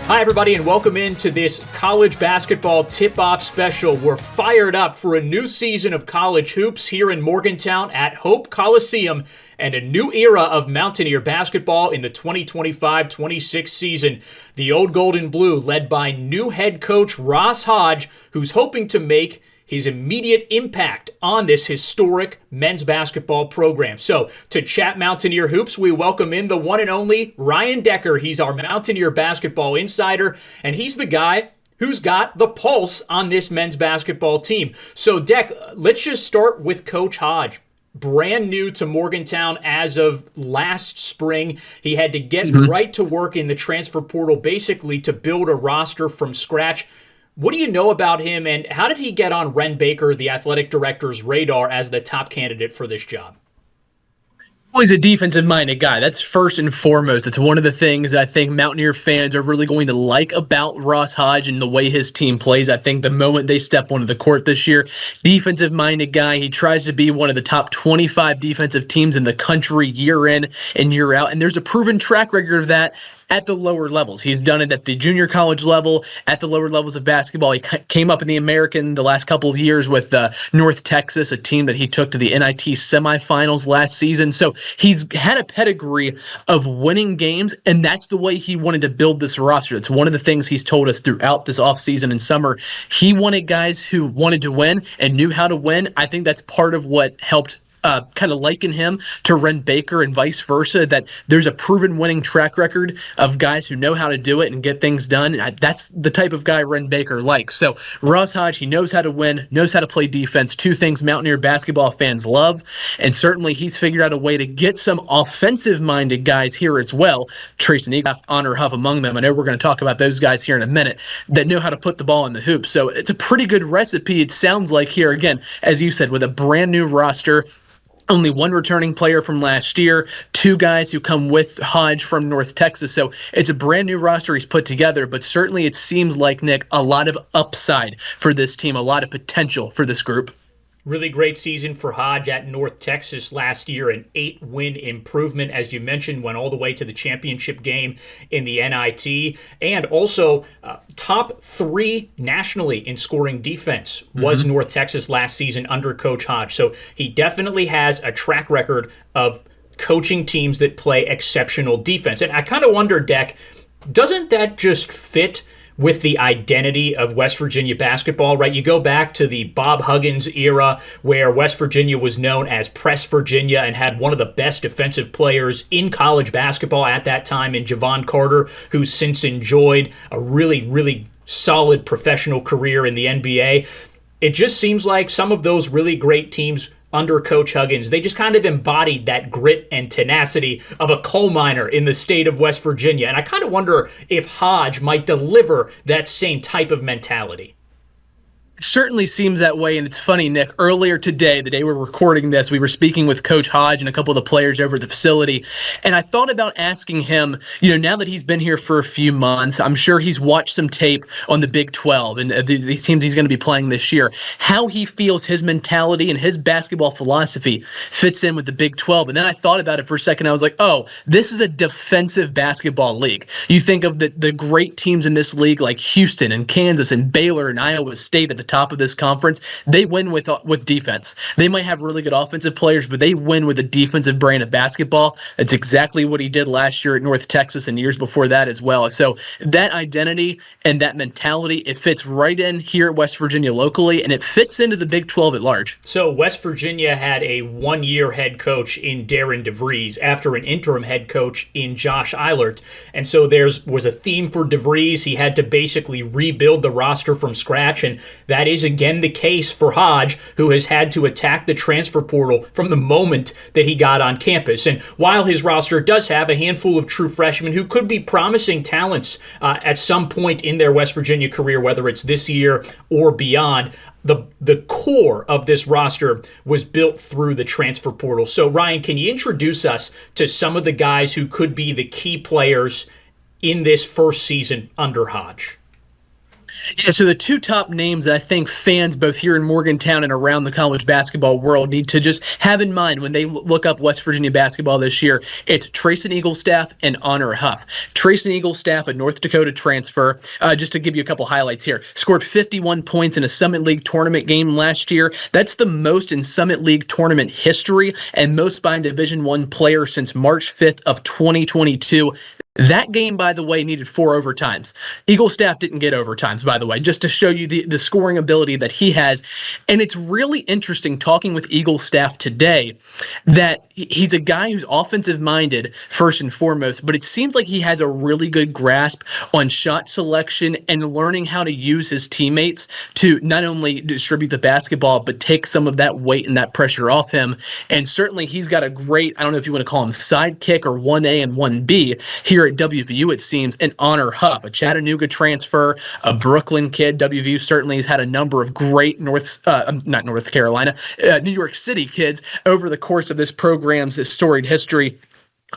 Hi, everybody, and welcome into this college basketball tip-off special. We're fired up for a new season of college hoops here in Morgantown at Hope Coliseum and a new era of Mountaineer basketball in the 2025-26 season. The Old Gold and Blue, led by new head coach Ross Hodge, who's hoping to make his immediate impact on this historic men's basketball program. So, to chat Mountaineer hoops, we welcome in the one and only Ryan Decker. He's our Mountaineer basketball insider, and he's the guy who's got the pulse on this men's basketball team. So, Deck, let's just start with Coach Hodge. Brand new to Morgantown as of last spring. He had to get right to work in the transfer portal, basically to build a roster from scratch. What do you know about him, and how did he get on Ren Baker, the athletic director's radar, as the top candidate for this job? Well, he's a defensive-minded guy. That's first and foremost. It's one of the things that I think Mountaineer fans are really going to like about Ross Hodge and the way his team plays. I think the moment they step onto the court this year, defensive-minded guy. He tries to be one of the top 25 defensive teams in the country year in and year out, and there's a proven track record of that at the lower levels. He's done it at the junior college level, at the lower levels of basketball. He came up in the American the last couple of years with North Texas, a team that he took to the NIT semifinals last season. So he's had a pedigree of winning games, and that's the way he wanted to build this roster. It's one of the things he's told us throughout this offseason and summer. He wanted guys who wanted to win and knew how to win. I think that's part of what helped kind of liken him to Ren Baker and vice versa, that there's a proven winning track record of guys who know how to do it and get things done. That's the type of guy Ren Baker likes. So Ross Hodge, he knows how to win, knows how to play defense, two things Mountaineer basketball fans love, and certainly he's figured out a way to get some offensive-minded guys here as well. Trace and Eagle, Honor Huff among them. I know we're going to talk about those guys here in a minute that know how to put the ball in the hoop. So it's a pretty good recipe, it sounds like, here again, as you said, with a brand new roster. Only one returning player from last year, two guys who come with Hodge from North Texas. So it's a brand new roster he's put together, but certainly it seems like, Nick, a lot of upside for this team, a lot of potential for this group. Really great season for Hodge at North Texas last year, an 8-win improvement, as you mentioned, went all the way to the championship game in the NIT, and also top 3 nationally in scoring defense was North Texas last season under Coach Hodge. So he definitely has a track record of coaching teams that play exceptional defense. And I kind of wonder, Deck, doesn't that just fit with the identity of West Virginia basketball, right? You go back to the Bob Huggins era where West Virginia was known as Press Virginia and had one of the best defensive players in college basketball at that time in Javon Carter, who's since enjoyed a really, really solid professional career in the NBA. It just seems like some of those really great teams under Coach Huggins, they just kind of embodied that grit and tenacity of a coal miner in the state of West Virginia. And I kind of wonder if Hodge might deliver that same type of mentality. Certainly seems that way, and it's funny, Nick, earlier today, the day we're recording this, we were speaking with Coach Hodge and a couple of the players over at the facility, and I thought about asking him, now that he's been here for a few months, I'm sure he's watched some tape on the Big 12 and these teams he's going to be playing this year, how he feels his mentality and his basketball philosophy fits in with the Big 12. And then I thought about it for a second. I was like, oh, this is a defensive basketball league. You think of the great teams in this league like Houston and Kansas and Baylor and Iowa State at the top of this conference. They win with defense. They might have really good offensive players, but they win with a defensive brand of basketball. That's exactly what he did last year at North Texas and years before that as well. So that identity and that mentality, it fits right in here at West Virginia locally, and it fits into the Big 12 at large. So West Virginia had a one-year head coach in Darren DeVries after an interim head coach in Josh Eilert. And so there was a theme for DeVries. He had to basically rebuild the roster from scratch, and that is again the case for Hodge, who has had to attack the transfer portal from the moment that he got on campus. And while his roster does have a handful of true freshmen who could be promising talents at some point in their West Virginia career, whether it's this year or beyond, the core of this roster was built through the transfer portal. So Ryan, can you introduce us to some of the guys who could be the key players in this first season under Hodge? Yeah, so the two top names that I think fans both here in Morgantown and around the college basketball world need to just have in mind when they look up West Virginia basketball this year, it's Trayson Eaglestaff and Honor Huff. Trayson Eaglestaff, a North Dakota transfer, just to give you a couple highlights here, scored 51 points in a Summit League tournament game last year. That's the most in Summit League tournament history and most by a Division I player since March 5th of 2022. That game, by the way, needed 4 overtimes. Eaglestaff didn't get overtimes, by the way, just to show you the scoring ability that he has. And it's really interesting talking with Eaglestaff today that he's a guy who's offensive-minded, first and foremost, but it seems like he has a really good grasp on shot selection and learning how to use his teammates to not only distribute the basketball, but take some of that weight and that pressure off him. And certainly he's got a great, I don't know if you want to call him sidekick or 1A and 1B here at WVU, it seems, and Honor Huff, a Chattanooga transfer, a Brooklyn kid. WVU certainly has had a number of great New York City kids over the course of this program's storied history.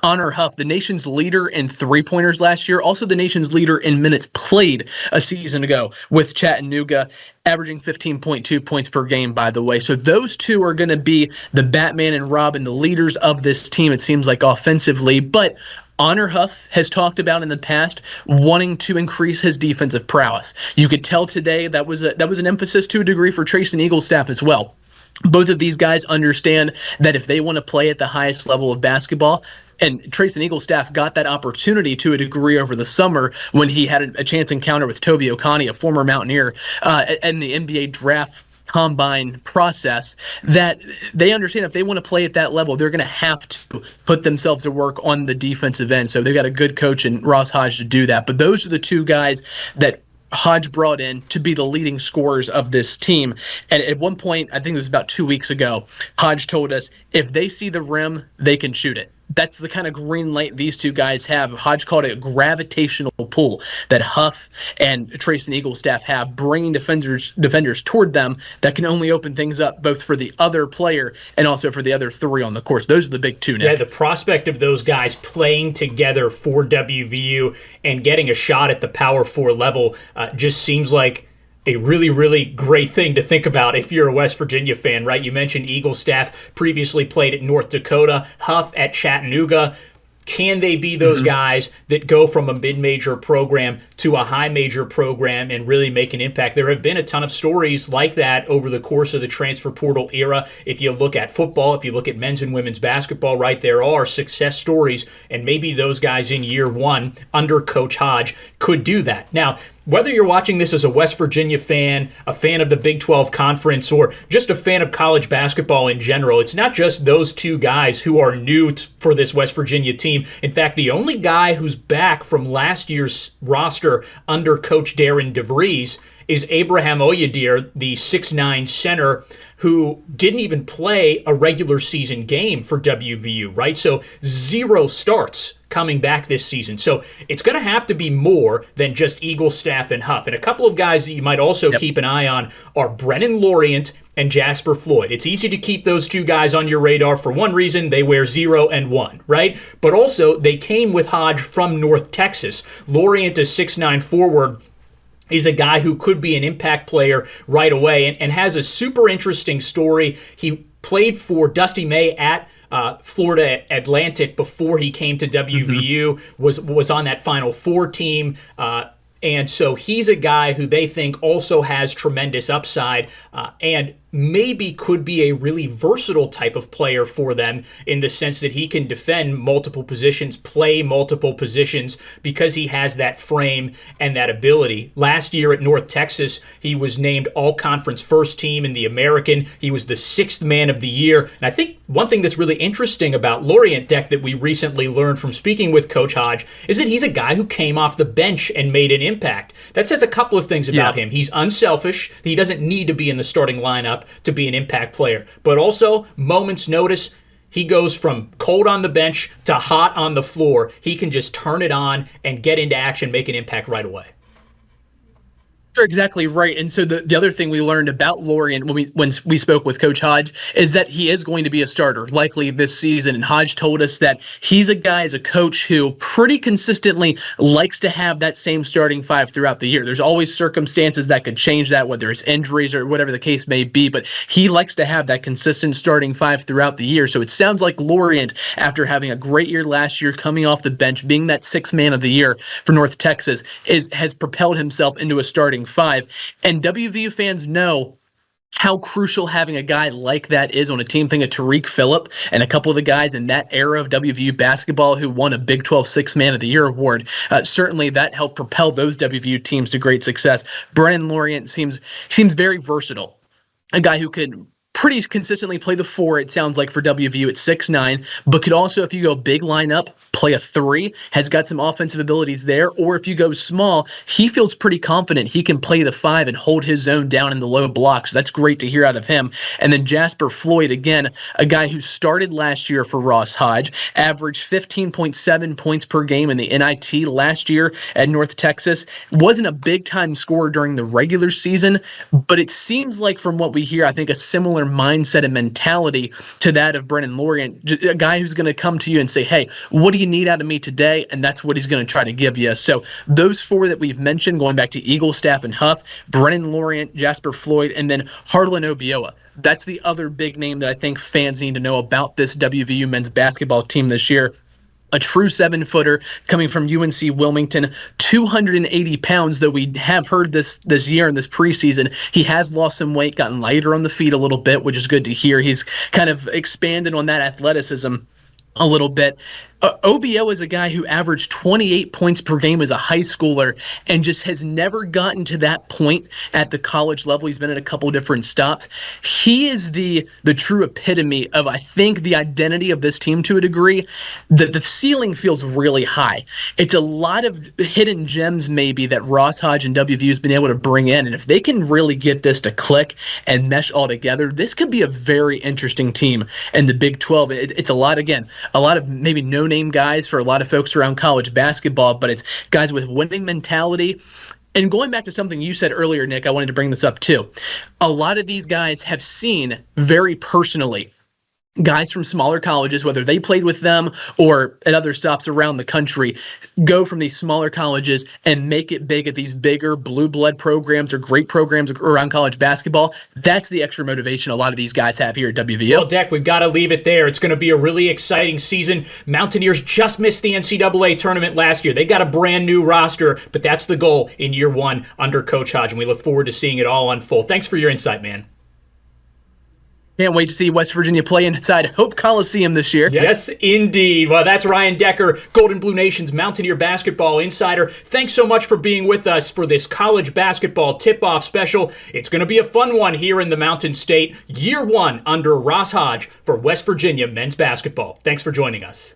Honor Huff, the nation's leader in three-pointers last year, also the nation's leader in minutes played a season ago with Chattanooga, averaging 15.2 points per game, by the way. So those two are going to be the Batman and Robin, the leaders of this team, it seems like, offensively. But Honor Huff has talked about in the past wanting to increase his defensive prowess. You could tell today that was an emphasis to a degree for Trayson Eaglestaff as well. Both of these guys understand that if they want to play at the highest level of basketball, and Trayson Eaglestaff got that opportunity to a degree over the summer when he had a chance encounter with Toby Oconee, a former Mountaineer, in the NBA draft combine process, that they understand if they want to play at that level, they're going to have to put themselves to work on the defensive end. So they've got a good coach in Ross Hodge to do that. But those are the two guys that Hodge brought in to be the leading scorers of this team. And at one point, I think it was about 2 weeks ago, Hodge told us if they see the rim, they can shoot it. That's the kind of green light these two guys have. Hodge called it a gravitational pull that Huff and Trayson Eaglestaff have, bringing defenders toward them that can only open things up both for the other player and also for the other three on the court. Those are the big two, Nick. Yeah, the prospect of those guys playing together for WVU and getting a shot at the Power 4 level just seems like a really, really great thing to think about if you're a West Virginia fan, right? You mentioned Eaglestaff previously played at North Dakota, Huff at Chattanooga. Can they be those guys that go from a mid-major program to a high-major program and really make an impact? There have been a ton of stories like that over the course of the transfer portal era. If you look at football, if you look at men's and women's basketball, right, there are success stories, and maybe those guys in year one under Coach Hodge could do that. Now, whether you're watching this as a West Virginia fan, a fan of the Big 12 Conference, or just a fan of college basketball in general, it's not just those two guys who are new for this West Virginia team. In fact, the only guy who's back from last year's roster under Coach Darren DeVries is Abraham Oyedir, the 6'9 center who didn't even play a regular season game for WVU, right? So 0 starts coming back this season. So it's going to have to be more than just Eaglestaff and Huff. And a couple of guys that you might also keep an eye on are Brennan Lorient and Jasper Floyd. It's easy to keep those two guys on your radar for one reason: they wear 0 and 1, right? But also, they came with Hodge from North Texas. Lorient is 6'9 forward, is a guy who could be an impact player right away and has a super interesting story. He played for Dusty May at Florida Atlantic before he came to WVU, was on that Final Four team. And so he's a guy who they think also has tremendous upside and maybe could be a really versatile type of player for them in the sense that he can defend multiple positions, play multiple positions, because he has that frame and that ability. Last year at North Texas, he was named All-Conference First Team in the American. He was the 6th Man of the Year. And I think one thing that's really interesting about Lorient Deck that we recently learned from speaking with Coach Hodge is that he's a guy who came off the bench and made an impact. That says a couple of things about him. He's unselfish. He doesn't need to be in the starting lineup to be an impact player. But also, moment's notice, he goes from cold on the bench to hot on the floor. He can just turn it on and get into action, make an impact right away. You're exactly right. And so the other thing we learned about Lorient when we spoke with Coach Hodge is that he is going to be a starter likely this season. And Hodge told us that he's a guy as a coach who pretty consistently likes to have that same starting five throughout the year. There's always circumstances that could change that, whether it's injuries or whatever the case may be, but he likes to have that consistent starting five throughout the year. So it sounds like Lorient, after having a great year last year, coming off the bench, being that sixth man of the year for North Texas, has propelled himself into a starting five. And WVU fans know how crucial having a guy like that is on a team. Think of Tariq Phillip and a couple of the guys in that era of WVU basketball who won a Big 12 Sixth Man of the Year award. Certainly that helped propel those WVU teams to great success. Brennan Lorient seems very versatile. A guy who could pretty consistently play the four, it sounds like, for WVU at 6'9", but could also, if you go big lineup, play a three, has got some offensive abilities there. Or if you go small, he feels pretty confident he can play the five and hold his zone down in the low block. So that's great to hear out of him. And then Jasper Floyd, again, a guy who started last year for Ross Hodge, averaged 15.7 points per game in the NIT last year at North Texas. Wasn't a big-time scorer during the regular season, but it seems like from what we hear, I think a similar mindset and mentality to that of Brennan Lorient, a guy who's going to come to you and say, hey, what do you need out of me today? And that's what he's going to try to give you. So those four that we've mentioned, going back to Eagle, Staff, and Huff, Brennan Lorient, Jasper Floyd, and then Harlan Obioa. That's the other big name that I think fans need to know about this WVU men's basketball team this year. A true 7-footer coming from UNC Wilmington, 280 pounds, though we have heard this year in this preseason. He has lost some weight, gotten lighter on the feet a little bit, which is good to hear. He's kind of expanded on that athleticism a little bit. OBO is a guy who averaged 28 points per game as a high schooler and just has never gotten to that point at the college level. He's been at a couple different stops. He is the true epitome of, I think, the identity of this team to a degree. The ceiling feels really high. It's a lot of hidden gems maybe that Ross Hodge and WVU has been able to bring in. And if they can really get this to click and mesh all together, this could be a very interesting team in the Big 12. It's a lot of maybe no-name guys for a lot of folks around college basketball, but it's guys with winning mentality. And going back to something you said earlier, Nick, I wanted to bring this up too. A lot of these guys have seen very personally guys from smaller colleges, whether they played with them or at other stops around the country, go from these smaller colleges and make it big at these bigger blue blood programs or great programs around college basketball. That's the extra motivation a lot of these guys have here at WVU. Well, Deck, we've got to leave it there. It's going to be a really exciting season. Mountaineers just missed the NCAA tournament last year. They got a brand new roster, but that's the goal in year one under Coach Hodge, and we look forward to seeing it all unfold. Thanks for your insight, man. Can't wait to see West Virginia play inside Hope Coliseum this year. Yes, indeed. Well, that's Ryan Decker, Golden Blue Nation's Mountaineer basketball insider. Thanks so much for being with us for this college basketball tip-off special. It's going to be a fun one here in the Mountain State. Year one under Ross Hodge for West Virginia men's basketball. Thanks for joining us.